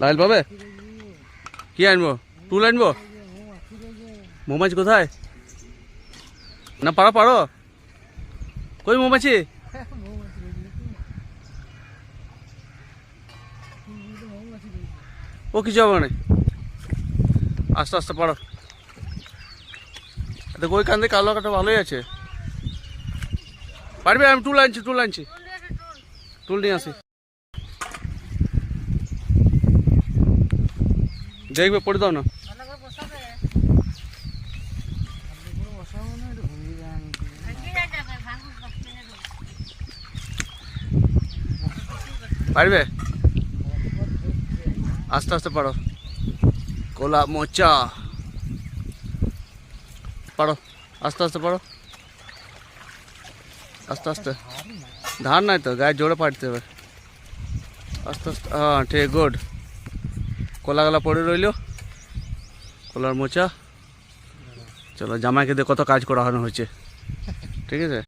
লাইল পাবে? কি আনবো? টুল আনবো? মৌমাছি কোথায়? না পারো পারো, কই মৌমাছি? ও কিছু হবে না, আস্তে আস্তে পারো। দেখো ওই কান্দে কালো কাটা ভালোই আছে, পারবে? আমি টুল আনছি, টুল আনছি, টুল নিয়ে আসি। দেখবে পড়ে দাও না। পারবে? আস্তে আস্তে পারো, কোলা মোচা পারো, আস্তে আস্তে পারো, আস্তে আস্তে। ধার নাই তো, গায়ে জোরে পাড়তে হবে, আস্তে আস্তে। হ্যাঁ ঠিক, গুড। কোলা গলা পড়ে রইল, কোলার মোচা। চলো জামাইকে দিয়ে কত কাজ করানো হয়েছে, ঠিক আছে।